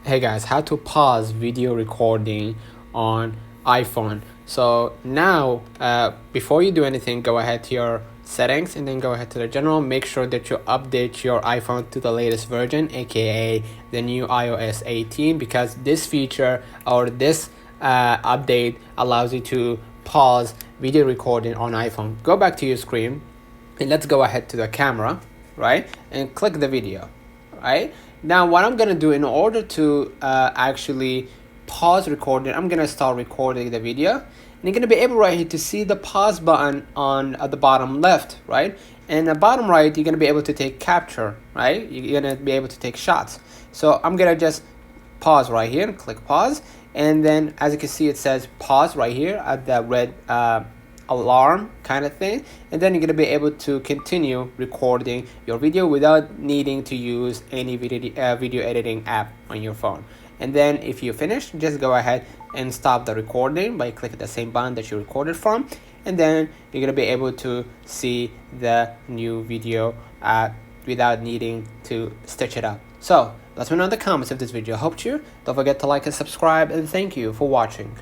Hey guys, how to pause video recording on iPhone. So now before you do anything, go ahead to your settings and then go ahead to the general. Make sure that you update your iPhone to the latest version, aka the new iOS 18, because this feature or this update allows you to pause video recording on iPhone. Go back to your screen and let's go ahead to the camera, right, and click the video. Right now, what I'm gonna do in order to actually pause recording, I'm gonna start recording the video, and you're gonna be able right here to see the pause button on at the bottom left, right, and the bottom right you're gonna be able to take capture, right, you're gonna be able to take shots. So I'm gonna just pause right here and click pause, and then as you can see it says pause right here at the red alarm kind of thing, and then you're going to be able to continue recording your video without needing to use any video editing app on your phone. And then if you finish, just go ahead and stop the recording by clicking the same button that you recorded from, and then you're going to be able to see the new video without needing to stitch it up. So let me know in the comments if this video helped you. Don't forget to like and subscribe, and thank you for watching.